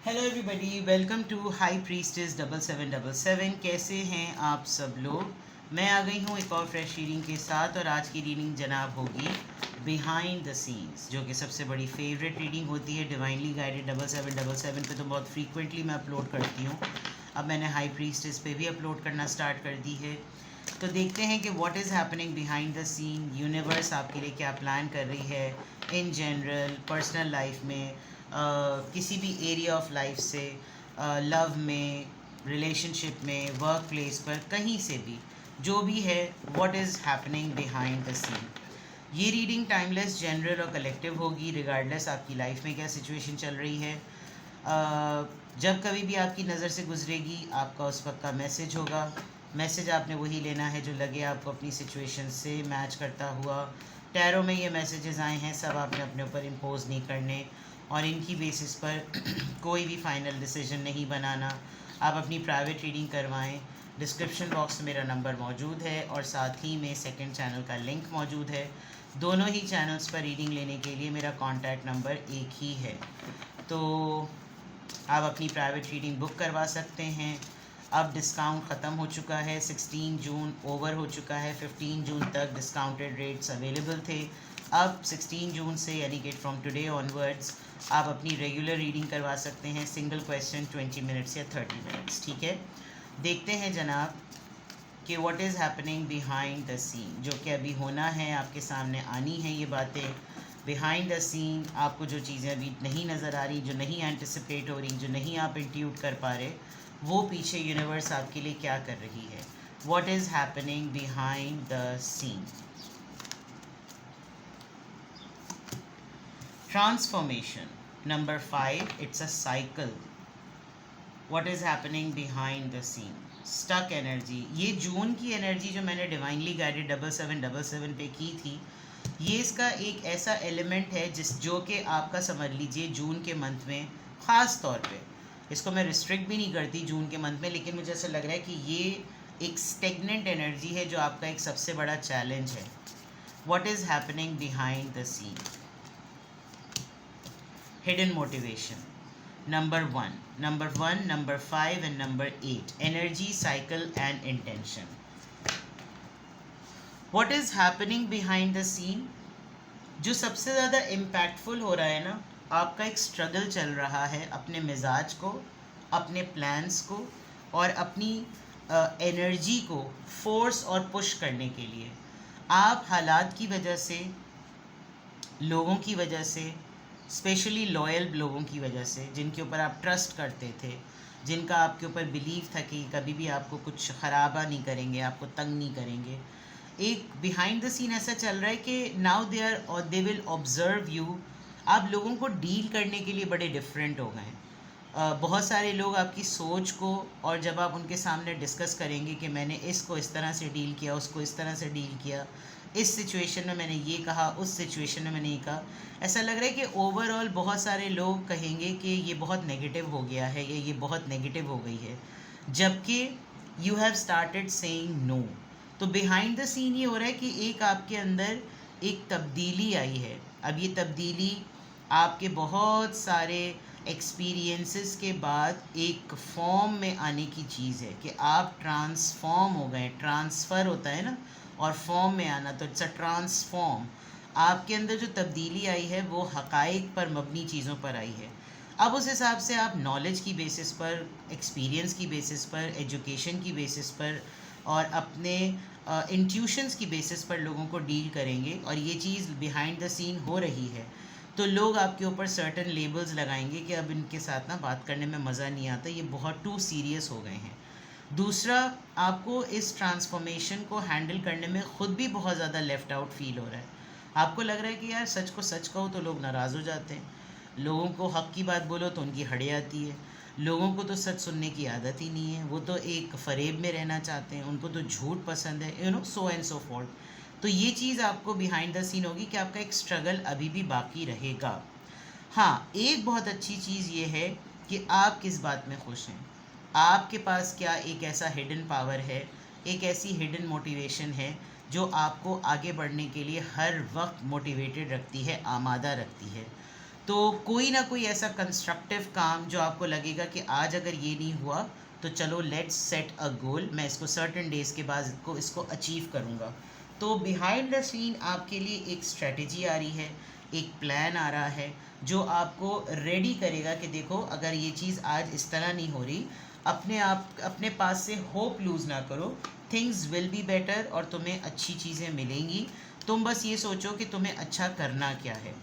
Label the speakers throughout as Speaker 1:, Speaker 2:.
Speaker 1: Hello everybody, welcome to High Priestess 7777। कैसे हैं आप सब लोग। मैं आ गई हूँ एक और फ्रेश रीडिंग के साथ, और आज की रीडिंग जनाब होगी बिहाइंड द सीन्स, जो कि सबसे बड़ी फेवरेट रीडिंग होती है। डिवाइनली गाइडेड 7777 पे तो बहुत फ्रीक्वेंटली मैं अपलोड करती हूँ। अब मैंने हाई प्रीस्टेस पे भी अपलोड करना स्टार्ट कर दी है। तो देखते हैं कि what is happening behind the scene. Universe आपके लिए क्या प्लान कर रही है इन जनरल, पर्सनल लाइफ में, किसी भी एरिया ऑफ लाइफ से, लव में, रिलेशनशिप में, वर्क प्लेस पर, कहीं से भी जो भी है, what is happening behind the scene. ये रीडिंग टाइमलेस, जनरल और कलेक्टिव होगी, रिगार्डलेस आपकी लाइफ में क्या सिचुएशन चल रही है। जब कभी भी आपकी नज़र से गुजरेगी, आपका उस वक्त का मैसेज होगा। मैसेज आपने वही लेना है जो लगे आपको अपनी सिचुएशन से मैच करता हुआ। टैरो में ये मैसेजेस आए हैं, सब आपने अपने ऊपर इम्पोज नहीं करने, और इनकी बेसिस पर कोई भी फाइनल डिसीजन नहीं बनाना। आप अपनी प्राइवेट रीडिंग करवाएं। डिस्क्रिप्शन बॉक्स में मेरा नंबर मौजूद है, और साथ ही में सेकंड चैनल का लिंक मौजूद है। दोनों ही चैनल्स पर रीडिंग लेने के लिए मेरा कॉन्टैक्ट नंबर एक ही है। तो आप अपनी प्राइवेट रीडिंग बुक करवा सकते हैं। अब डिस्काउंट ख़त्म हो चुका है, 16 जून ओवर हो चुका है। 15 जून तक डिस्काउंटेड रेट्स अवेलेबल थे। अब 16 जून से, यानी कि फ्रॉम टुडे ऑनवर्ड्स, आप अपनी रेगुलर रीडिंग करवा सकते हैं। सिंगल क्वेश्चन 20 मिनट्स या 30 मिनट्स, ठीक है। देखते हैं जनाब कि what is happening behind the scene, जो कि अभी होना है, आपके सामने आनी है ये बातें। बिहाइंड द सीन आपको जो चीज़ें अभी नहीं नज़र आ रही, जो नहीं एंटिसिपेट हो रही, जो नहीं आप इंट्यूट कर पा रहे, वो पीछे यूनिवर्स आपके लिए क्या कर रही है। What is happening behind the scene. Transformation number 5, it's a cycle. What is happening behind the scene. Stuck energy, ये जून की एनर्जी जो मैंने डिवाइनली गाइडेड 7777 पे की थी, ये इसका एक ऐसा एलिमेंट है जो कि आपका समझ लीजिए जून के मंथ में, ख़ास तौर पे, इसको मैं रिस्ट्रिक्ट भी नहीं करती जून के मंथ में, लेकिन मुझे ऐसा लग रहा है कि ये एक स्टेगनेंट एनर्जी है जो आपका एक सबसे बड़ा चैलेंज है। What is happening behind the scene. Hidden motivation number 1, number 5 and number 8, energy, cycle and intention. What is happening behind the scene, जो सबसे ज़्यादा इम्पैक्टफुल हो रहा है ना, आपका एक स्ट्रगल चल रहा है अपने मिजाज को, अपने प्लान्स को, और अपनी एनर्जी को फोर्स और पुश करने के लिए। आप हालात की वजह से, लोगों की वजह से, स्पेशली लॉयल लोगों की वजह से, जिनके ऊपर आप ट्रस्ट करते थे, जिनका आपके ऊपर बिलीव था कि कभी भी आपको कुछ ख़राबा नहीं करेंगे, आपको तंग नहीं करेंगे, एक बिहाइंड द सीन ऐसा चल रहा है कि now they will observe you. आप लोगों को डील करने के लिए बड़े डिफरेंट हो गए हैं। बहुत सारे लोग आपकी सोच को, और जब आप उनके सामने डिस्कस करेंगे कि मैंने इसको इस तरह से डील किया, उसको इस तरह से डील किया, इस सिचुएशन में मैंने ये कहा, उस सिचुएशन में मैंने ये कहा, ऐसा लग रहा है कि ओवरऑल बहुत सारे लोग कहेंगे कि ये बहुत नेगेटिव हो गया है, या ये बहुत नेगेटिव हो गई है, जबकि you have started saying no. तो बिहाइंड द सीन ये हो रहा है कि एक आपके अंदर एक तब्दीली आई है। अब ये तब्दीली आपके बहुत सारे एक्सपीरियंसेस के बाद एक फॉर्म में आने की चीज़ है कि आप ट्रांसफॉर्म हो गए। ट्रांसफ़र होता है ना, और फॉर्म में आना, तो इट्स अ ट्रांसफॉर्म। आपके अंदर जो तब्दीली आई है वो हक़ाइक़ पर मबनी चीज़ों पर आई है। अब उस हिसाब से आप नॉलेज की बेसिस पर, एक्सपीरियंस की बेसिस पर, एजुकेशन की बेसिस पर, और अपने इंट्यूशंस की बेसिस पर लोगों को डील करेंगे, और ये चीज़ बिहाइंड द सीन हो रही है। तो लोग आपके ऊपर सर्टन लेबल्स लगाएंगे कि अब इनके साथ ना बात करने में मज़ा नहीं आता, ये बहुत टू सीरियस हो गए हैं। दूसरा, आपको इस ट्रांसफॉर्मेशन को हैंडल करने में ख़ुद भी बहुत ज़्यादा लेफ़्ट आउट फील हो रहा है। आपको लग रहा है कि यार सच को सच कहो तो लोग नाराज़ हो जाते हैं, लोगों को हक़ की बात बोलो तो उनकी हड़े आती है, लोगों को तो सच सुनने की आदत ही नहीं है, वो तो एक फ़रेब में रहना चाहते हैं, उनको तो झूठ पसंद है, you know, so and so forth. तो ये चीज़ आपको बिहाइंड द सीन होगी कि आपका एक स्ट्रगल अभी भी बाकी रहेगा। हाँ, एक बहुत अच्छी चीज़ ये है कि आप किस बात में खुश हैं। आपके पास क्या एक ऐसा हिडन पावर है, एक ऐसी हिडन मोटिवेशन है जो आपको आगे बढ़ने के लिए हर वक्त मोटिवेटेड रखती है, आमादा रखती है। तो कोई ना कोई ऐसा कंस्ट्रक्टिव काम जो आपको लगेगा कि आज अगर ये नहीं हुआ तो चलो लेट्स सेट अ गोल, मैं इसको सर्टेन डेज के बाद इसको अचीव करूँगा। तो बिहाइंड द सीन आपके लिए एक स्ट्रेटजी आ रही है, एक प्लान आ रहा है जो आपको रेडी करेगा कि देखो अगर ये चीज़ आज इस तरह नहीं हो रही, अपने पास से होप लूज़ ना करो, थिंग्स विल बी बेटर और तुम्हें अच्छी चीज़ें मिलेंगी। तुम बस ये सोचो कि तुम्हें अच्छा करना क्या है।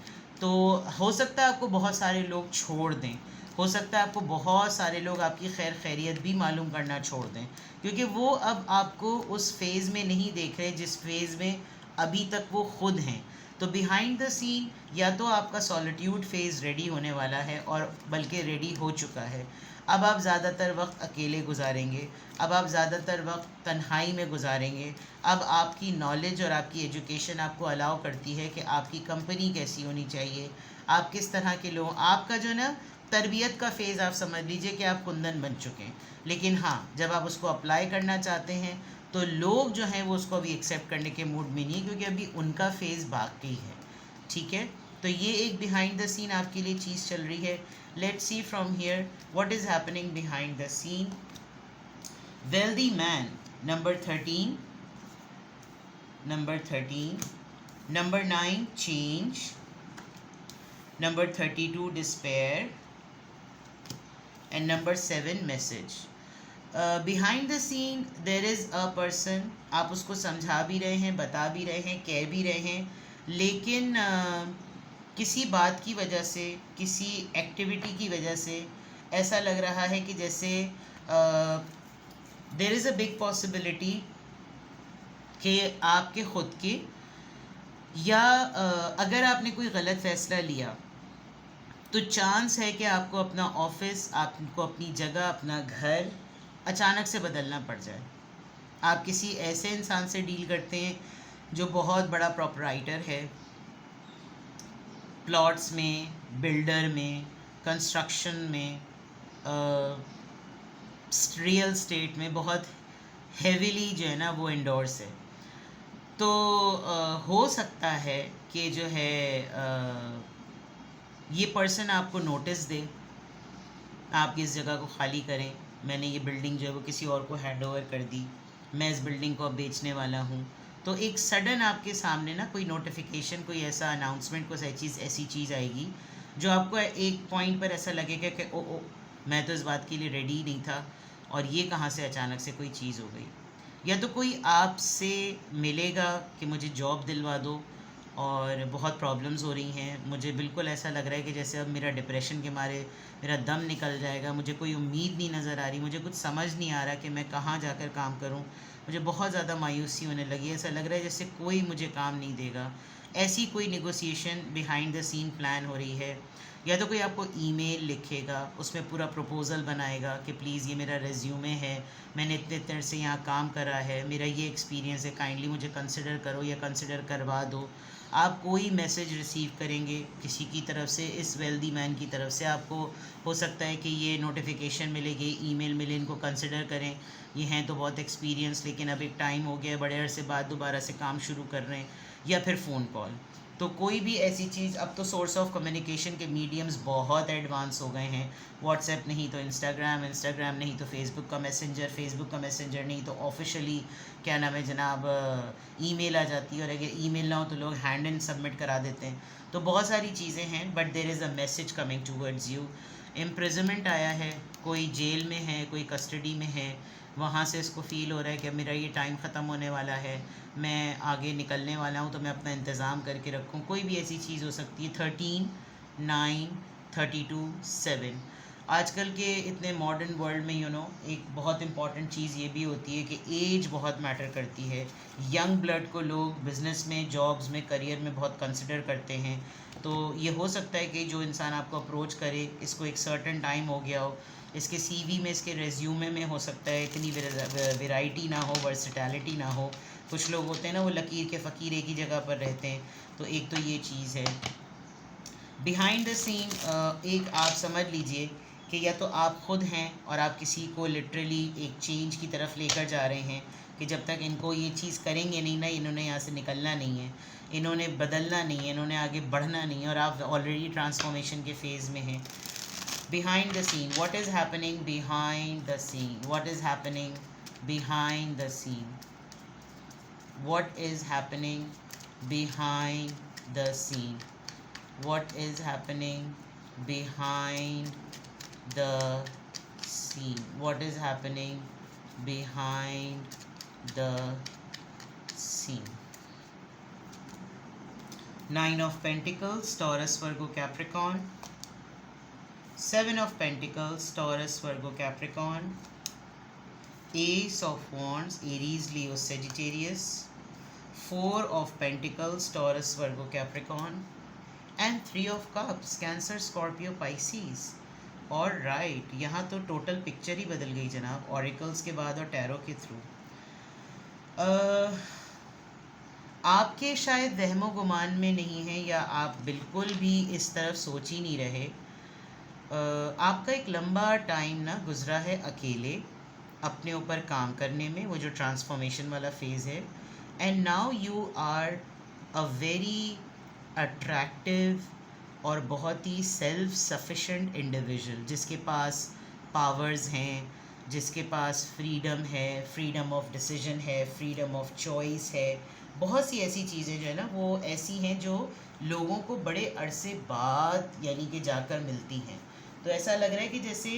Speaker 1: तो हो सकता है आपको बहुत सारे लोग छोड़ दें, हो सकता है आपको बहुत सारे लोग आपकी खैर खैरियत भी मालूम करना छोड़ दें, क्योंकि वो अब आपको उस फेज़ में नहीं देख रहे जिस फेज़ में अभी तक वो खुद हैं। तो बिहाइंड द सीन या तो आपका सॉलिट्यूड फेज़ रेडी होने वाला है और बल्कि रेडी हो चुका है। अब आप ज़्यादातर वक्त अकेले गुजारेंगे, अब आप ज़्यादातर वक्त तन्हाई में गुजारेंगे। अब आपकी नॉलेज और आपकी एजुकेशन आपको अलाउ करती है कि आपकी कंपनी कैसी होनी चाहिए, आप किस तरह के लोग, आपका जो ना तरबियत का फ़ेज़ आप समझ लीजिए कि आप कुंदन बन चुके हैं। लेकिन हाँ, जब आप उसको अप्लाई करना चाहते हैं तो लोग जो हैं वो उसको अभी एक्सेप्ट करने के मूड में नहीं है, क्योंकि अभी उनका फ़ेज़ बाकी है। ठीक है, तो ये एक बिहाइंड द सीन आपके लिए चीज़ चल रही है। Let's see from here what is happening behind the scene. Wealthy man number 13, number 9 change, number 32 despair and number 7 message. Behind the scene there is a person, आप उसको समझा भी रहे हैं, बता भी रहे हैं, कह भी रहे हैं, लेकिन किसी बात की वजह से, किसी एक्टिविटी की वजह से ऐसा लग रहा है कि जैसे देर इज़ अ बिग पॉसिबिलिटी कि आपके ख़ुद के या अगर आपने कोई गलत फ़ैसला लिया तो चांस है कि आपको अपना ऑफिस, आपको अपनी जगह, अपना घर अचानक से बदलना पड़ जाए। आप किसी ऐसे इंसान से डील करते हैं जो बहुत बड़ा प्रोपराइटर है, प्लॉट्स में, बिल्डर में, कंस्ट्रक्शन में, रियल स्टेट में बहुत हेविली जो है ना वो इंडोर्स है। तो हो सकता है कि जो है ये पर्सन आपको नोटिस दे, आप इस जगह को ख़ाली करें, मैंने ये बिल्डिंग जो है वो किसी और को हैंड ओवर कर दी, मैं इस बिल्डिंग को अब बेचने वाला हूँ। तो एक सडन आपके सामने ना कोई नोटिफिकेशन, कोई ऐसा अनाउंसमेंट, कोई ऐसी चीज़ आएगी जो आपको एक पॉइंट पर ऐसा लगेगा कि ओ मैं तो इस बात के लिए रेडी ही नहीं था और ये कहाँ से अचानक से कोई चीज़ हो गई। या तो कोई आपसे मिलेगा कि मुझे जॉब दिलवा दो और बहुत प्रॉब्लम्स हो रही हैं, मुझे बिल्कुल ऐसा लग रहा है कि जैसे अब मेरा डिप्रेशन के मारे मेरा दम निकल जाएगा, मुझे कोई उम्मीद नहीं नज़र आ रही, मुझे कुछ समझ नहीं आ रहा कि मैं कहाँ जाकर काम करूँ, मुझे बहुत ज़्यादा मायूसी होने लगी, ऐसा लग रहा है जैसे कोई मुझे काम नहीं देगा। ऐसी कोई negotiation behind the scene plan हो रही है। या तो कोई आपको ईमेल लिखेगा, उसमें पूरा प्रपोज़ल बनाएगा कि प्लीज़ ये मेरा रेज्यूमे है, मैंने इतने तरह से यहाँ काम करा है, मेरा ये एक्सपीरियंस है, काइंडली मुझे कंसिडर करो या कंसिडर करवा दो। आप कोई मैसेज रिसीव करेंगे किसी की तरफ से, इस वेल्दी मैन की तरफ से आपको हो सकता है कि ये नोटिफिकेशन मिलेगी, ईमेल मिले, इनको कंसिडर करें, ये हैं तो बहुत एक्सपीरियंस, लेकिन अब एक टाइम हो गया, बड़े अरसे बाद दोबारा से काम शुरू कर रहे हैं, या फिर फ़ोन कॉल। तो कोई भी ऐसी चीज़, अब तो सोर्स ऑफ कम्युनिकेशन के मीडियम्स बहुत एडवांस हो गए हैं, व्हाट्सएप नहीं तो इंस्टाग्राम, इंस्टाग्राम नहीं तो फेसबुक का मैसेंजर, फेसबुक का मैसेंजर नहीं तो ऑफिशियली क्या नाम है जनाब ईमेल आ जाती है, और अगर ईमेल ना हो तो लोग हैंड इन सबमिट करा देते हैं। तो बहुत सारी चीज़ें हैं, but there is a message coming towards you. Imprisonment आया है, कोई जेल में है, कोई कस्टडी में है, वहाँ से इसको फ़ील हो रहा है कि मेरा ये टाइम ख़त्म होने वाला है, मैं आगे निकलने वाला हूँ, तो मैं अपना इंतज़ाम करके रखूँ। कोई भी ऐसी चीज़ हो सकती है। 13, 9, 32, 7। आजकल के इतने मॉडर्न वर्ल्ड में एक बहुत इंपॉर्टेंट चीज़ ये भी होती है कि एज बहुत मैटर करती है। यंग ब्लड को लोग बिज़नेस में, जॉब्स में, करियर में बहुत कंसिडर करते हैं। तो ये हो सकता है कि जो इंसान आपको अप्रोच करे, इसको एक सर्टेन टाइम हो गया हो, इसके सीवी में, इसके रेज्यूमे में हो सकता है इतनी वैरायटी ना हो, वर्सटैलिटी ना हो। कुछ लोग होते हैं ना वो लकीर के फ़कीर एक ही जगह पर रहते हैं। तो एक तो ये चीज़ है। बिहाइंड द सीन एक आप समझ लीजिए कि या तो आप ख़ुद हैं और आप किसी को लिटरली एक चेंज की तरफ लेकर जा रहे हैं कि जब तक इनको ये चीज़ करेंगे नहीं ना, इन्होंने यहाँ से निकलना नहीं है, इन्होंने बदलना नहीं है, इन्होंने आगे बढ़ना नहीं है, और आप ऑलरेडी ट्रांसफॉर्मेशन के फेज़ में हैं. Behind the scene, what is happening behind the scene? What is happening behind the scene? What is happening behind the scene? What is happening behind the scene? What is happening behind the scene? Nine of Pentacles, Taurus, Virgo, Capricorn. Seven of Pentacles, Taurus, Virgo, Capricorn. Ace of Wands, Aries, Leo, Sagittarius. Four of Pentacles, Taurus, Virgo, Capricorn. And Three of Cups, Cancer, Scorpio, Pisces. All right, यहाँ तो total picture ही बदल गई जनाब, auricles के बाद और tarot के through. आपके शायद वहमो गुमान में नहीं है, या आप बिल्कुल भी इस तरफ सोच ही नहीं रहे. आपका एक लंबा टाइम ना गुजरा है अकेले अपने ऊपर काम करने में, वो जो ट्रांसफॉर्मेशन वाला फेज़ है. And now you are a very attractive और बहुत ही सेल्फ सफिशेंट इंडिविजुअल, जिसके पास पावर्स हैं, जिसके पास फ्रीडम है, फ्रीडम ऑफ डिसीजन है, फ्रीडम ऑफ चॉइस है. बहुत सी ऐसी चीज़ें जो है ना, वो ऐसी हैं जो लोगों को बड़े अरसे बाद यानी कि जाकर मिलती हैं. तो ऐसा लग रहा है कि जैसे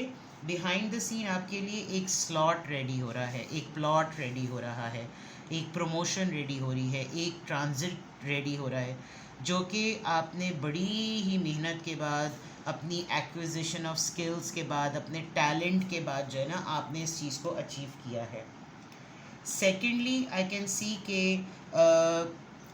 Speaker 1: बिहाइंड द सीन आपके लिए एक स्लॉट रेडी हो रहा है, एक प्लॉट रेडी हो रहा है, एक प्रमोशन रेडी हो रही है, एक ट्रांजिट रेडी हो रहा है, जो कि आपने बड़ी ही मेहनत के बाद, अपनी एक्विजिशन ऑफ स्किल्स के बाद, अपने टैलेंट के बाद जो है ना, आपने इस चीज़ को अचीव किया है. सेकेंडली आई कैन सी के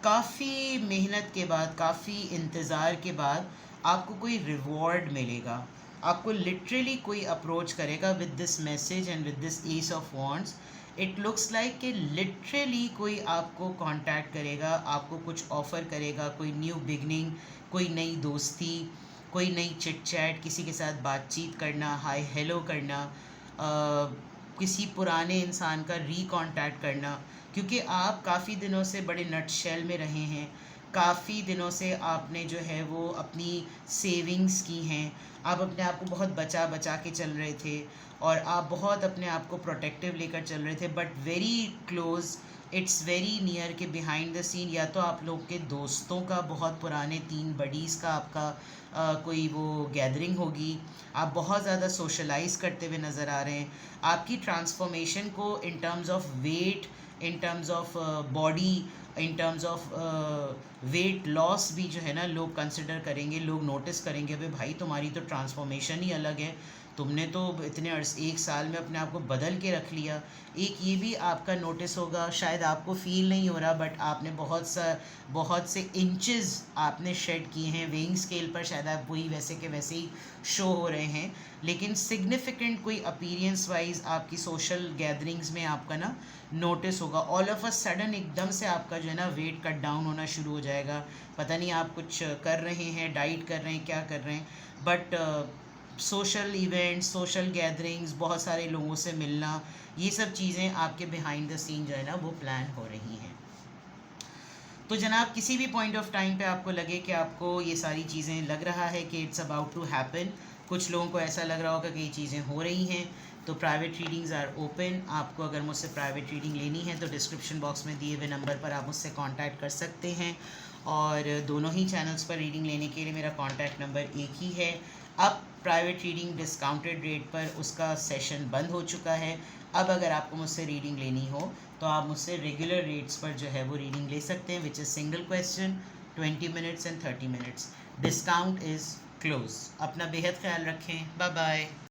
Speaker 1: काफ़ी मेहनत के बाद, काफ़ी इंतज़ार के बाद आपको कोई रिवॉर्ड मिलेगा. आपको लिटरली कोई अप्रोच करेगा with this message and with this S of wands. It looks like कि लिटरली कोई आपको कांटेक्ट करेगा, आपको कुछ ऑफ़र करेगा, कोई न्यू बिगनिंग, कोई नई दोस्ती, कोई नई चिट चैट, किसी के साथ बातचीत करना, हाय हेलो करना, किसी पुराने इंसान का रीकॉन्टैक्ट करना. क्योंकि आप काफ़ी दिनों से बड़े नटशेल में रहे हैं, काफ़ी दिनों से आपने जो है वो अपनी सेविंग्स की हैं, आप अपने आप को बहुत बचा बचा के चल रहे थे, और आप बहुत अपने आप को प्रोटेक्टिव लेकर चल रहे थे. But very close, it's very near के बिहाइंड द सीन या तो आप लोग के दोस्तों का, बहुत पुराने 3 बडीज़ का आपका कोई वो गैदरिंग होगी. आप बहुत ज़्यादा सोशलाइज करते हुए नज़र आ रहे हैं. आपकी ट्रांसफॉर्मेशन को in terms of weight, in terms of body, in terms of weight loss भी जो है ना लोग कंसिडर करेंगे, लोग नोटिस करेंगे, भाई भाई तुम्हारी तो ट्रांसफॉर्मेशन ही अलग है, तुमने तो इतने एक साल में अपने आप को बदल के रख लिया. एक ये भी आपका नोटिस होगा, शायद आपको फील नहीं हो रहा, बट आपने बहुत से इंचेस आपने शेड किए हैं. वेइंग स्केल पर शायद आप वही वैसे के वैसे ही शो हो रहे हैं, लेकिन सिग्निफिकेंट कोई अपीयरेंस वाइज आपकी सोशल गैदरिंग्स में आपका ना नोटिस होगा. ऑल ऑफ अ सडन एकदम से आपका जो है ना वेट कट डाउन होना शुरू हो जाएगा. पता नहीं आप कुछ कर रहे हैं, डाइट कर रहे हैं, क्या कर रहे हैं, but social events, social gatherings, बहुत सारे लोगों से मिलना, ये सब चीज़ें आपके बिहाइंड द सीन जो है ना वो प्लान हो रही हैं. तो जनाब किसी भी पॉइंट ऑफ टाइम पे आपको लगे कि आपको ये सारी चीज़ें लग रहा है कि इट्स अबाउट टू हैपन, कुछ लोगों को ऐसा लग रहा होगा कि ये चीज़ें हो रही हैं, तो प्राइवेट रीडिंग्स आर ओपन. आपको अगर मुझसे प्राइवेट रीडिंग लेनी है तो डिस्क्रिप्शन बॉक्स में दिए हुए नंबर पर आप मुझसे कांटेक्ट कर सकते हैं. और दोनों ही चैनल्स पर रीडिंग लेने के लिए मेरा कांटेक्ट नंबर एक ही है. अब प्राइवेट रीडिंग डिस्काउंटेड रेट पर उसका सेशन बंद हो चुका है. अब अगर आपको मुझसे रीडिंग लेनी हो तो आप मुझसे रेगुलर रेट्स पर जो है वो रीडिंग ले सकते हैं, which is single question, 20 minutes and 30 minutes. Discount is close. अपना बेहद ख्याल रखें. Bye bye.